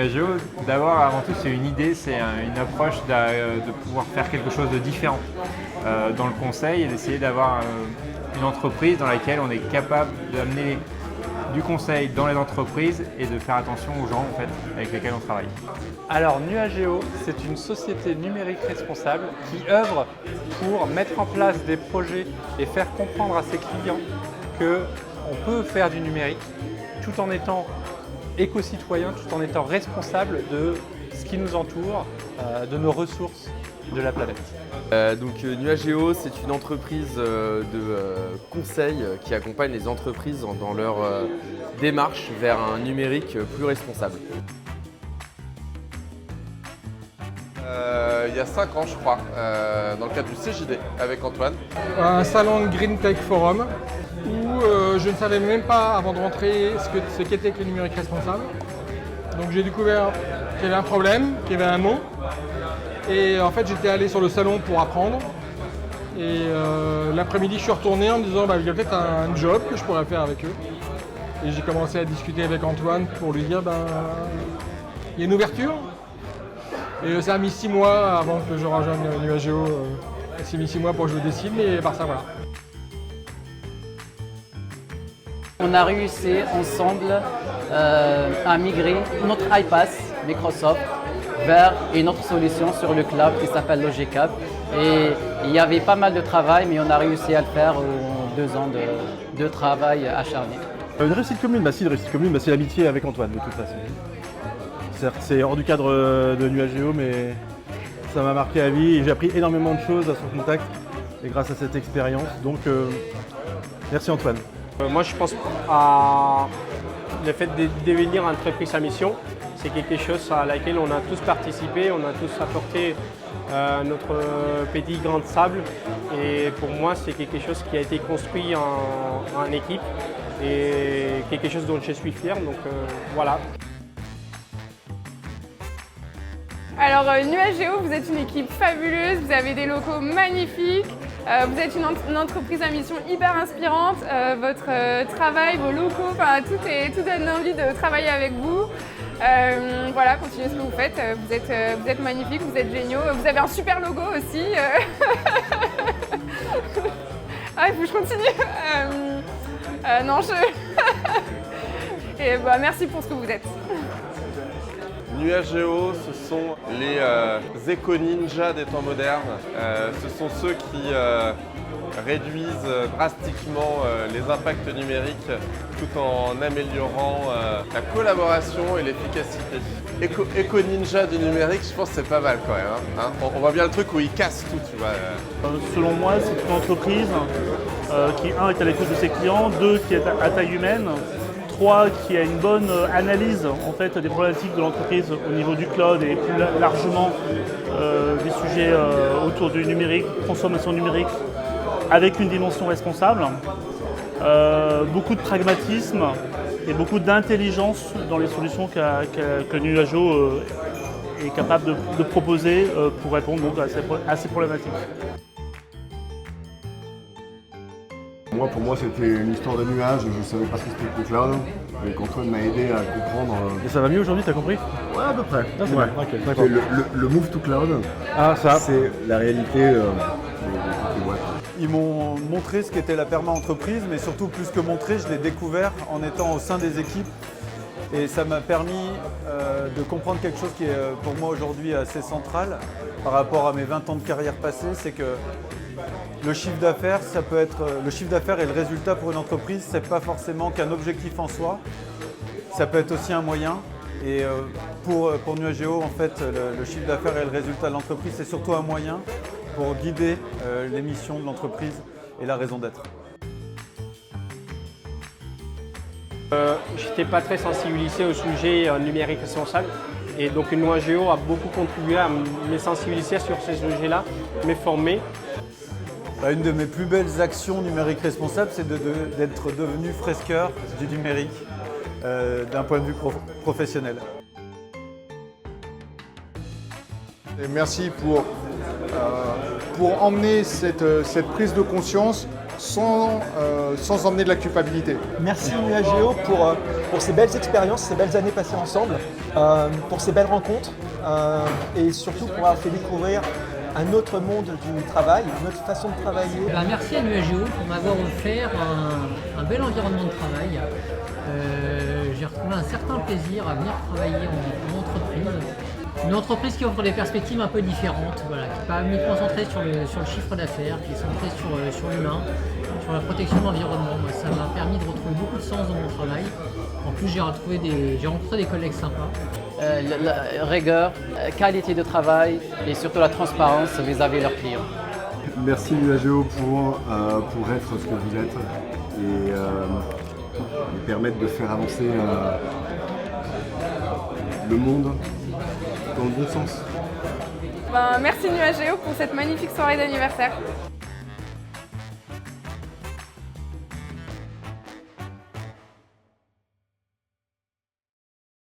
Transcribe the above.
Nuageo, d'abord, avant tout, c'est une idée, c'est une approche de pouvoir faire quelque chose de différent dans le conseil et d'essayer d'avoir une entreprise dans laquelle on est capable d'amener du conseil dans les entreprises et de faire attention aux gens en fait, avec lesquels on travaille. Alors Nuageo, c'est une société numérique responsable qui œuvre pour mettre en place des projets et faire comprendre à ses clients qu'on peut faire du numérique tout en étant éco-citoyen, tout en étant responsable de ce qui nous entoure, de nos ressources de la planète. Donc Nuageo, c'est une entreprise de conseil qui accompagne les entreprises dans leur démarche vers un numérique plus responsable. Il y a 5 ans, je crois, dans le cadre du CJD avec Antoine. Un salon de Green Tech Forum où je ne savais même pas avant de rentrer ce qu'était que le numérique responsable. Donc j'ai découvert qu'il y avait un problème, qu'il y avait un mot. Et en fait j'étais allé sur le salon pour apprendre. Et l'après-midi je suis retourné en me disant il y a peut-être un job que je pourrais faire avec eux. Et j'ai commencé à discuter avec Antoine pour lui dire il y a une ouverture. Et ça a mis 6 mois avant que je rejoigne Nuageo. Ça a mis 6 mois pour que je le décide, mais par ça voilà. On a réussi ensemble à migrer notre iPass Microsoft vers une autre solution sur le cloud qui s'appelle Logicap. Et il y avait pas mal de travail, mais on a réussi à le faire en 2 ans de travail acharné. Une réussite commune, si, une réussite commune, c'est l'amitié avec Antoine de toute façon. Certes, c'est hors du cadre de Nuageo, mais ça m'a marqué à vie et j'ai appris énormément de choses à son contact et grâce à cette expérience. Donc, merci Antoine. Moi, je pense à le fait de devenir entreprise à mission. C'est quelque chose à laquelle on a tous participé, on a tous apporté notre petit grain de sable. Et pour moi, c'est quelque chose qui a été construit en équipe et quelque chose dont je suis fier. Donc voilà. Alors Nuageo, vous êtes une équipe fabuleuse, vous avez des locaux magnifiques, vous êtes une entreprise à mission hyper inspirante, votre travail, vos locaux, tout donne envie de travailler avec vous. Voilà, continuez ce que vous faites, vous êtes magnifiques, vous êtes géniaux, vous avez un super logo aussi. Ah, il faut que je continue. Et merci pour ce que vous êtes. Nuageo, ce sont les éco-ninjas des temps modernes. Ce sont ceux qui réduisent drastiquement les impacts numériques tout en améliorant la collaboration et l'efficacité. Éco-ninja du numérique, je pense que c'est pas mal quand même. Hein. On voit bien le truc où ils cassent tout, tu vois. Selon moi, c'est une entreprise qui, 1, est à l'écoute de ses clients, 2, qui est à taille humaine, 3, qui a une bonne analyse en fait, des problématiques de l'entreprise au niveau du cloud et plus largement des sujets autour du numérique, consommation numérique, avec une dimension responsable, beaucoup de pragmatisme et beaucoup d'intelligence dans les solutions que Nuageo est capable de proposer pour répondre donc, à ces problématiques. Pour moi, c'était une histoire de nuages, je ne savais pas ce que c'était que le cloud. Et Antoine m'a aidé à comprendre. Et ça va mieux aujourd'hui, t'as compris? Ouais, à peu près. Ah, c'est ouais. Okay, d'accord. Le move to cloud, c'est la réalité des boîtes. Ils m'ont montré ce qu'était la perma-entreprise, mais surtout plus que montré, je l'ai découvert en étant au sein des équipes. Et ça m'a permis de comprendre quelque chose qui est pour moi aujourd'hui assez central par rapport à mes 20 ans de carrière passée, c'est que le chiffre d'affaires, ça peut être le chiffre d'affaires et le résultat pour une entreprise, c'est pas forcément qu'un objectif en soi, ça peut être aussi un moyen. Et pour Nuageo, en fait, le chiffre d'affaires et le résultat de l'entreprise, c'est surtout un moyen pour guider les missions de l'entreprise et la raison d'être. Je n'étais pas très sensibilisé au sujet numérique responsable et donc Nuageo a beaucoup contribué à me sensibiliser sur ces sujets-là, me former. Une de mes plus belles actions numériques responsables, c'est d'être devenu fresqueur du numérique d'un point de vue professionnel. Et merci pour emmener cette prise de conscience sans emmener de la culpabilité. Merci Nuageo pour ces belles expériences, ces belles années passées ensemble, pour ces belles rencontres et surtout pour avoir fait découvrir un autre monde du travail, une autre façon de travailler. Merci à Nuageo pour m'avoir offert un bel environnement de travail. J'ai retrouvé un certain plaisir à venir travailler en entreprise. Une entreprise qui offre des perspectives un peu différentes, voilà, qui n'est pas uniquement centrée sur le chiffre d'affaires, qui est centrée sur l'humain, sur la protection de l'environnement. Moi, ça m'a permis de retrouver beaucoup de sens dans mon travail. En plus, j'ai rencontré des collègues sympas. La rigueur, qualité de travail et surtout la transparence vis-à-vis de leurs clients. Merci Nuageo pour être ce que vous êtes et permettre de faire avancer le monde dans le bon sens. Merci Nuageo pour cette magnifique soirée d'anniversaire.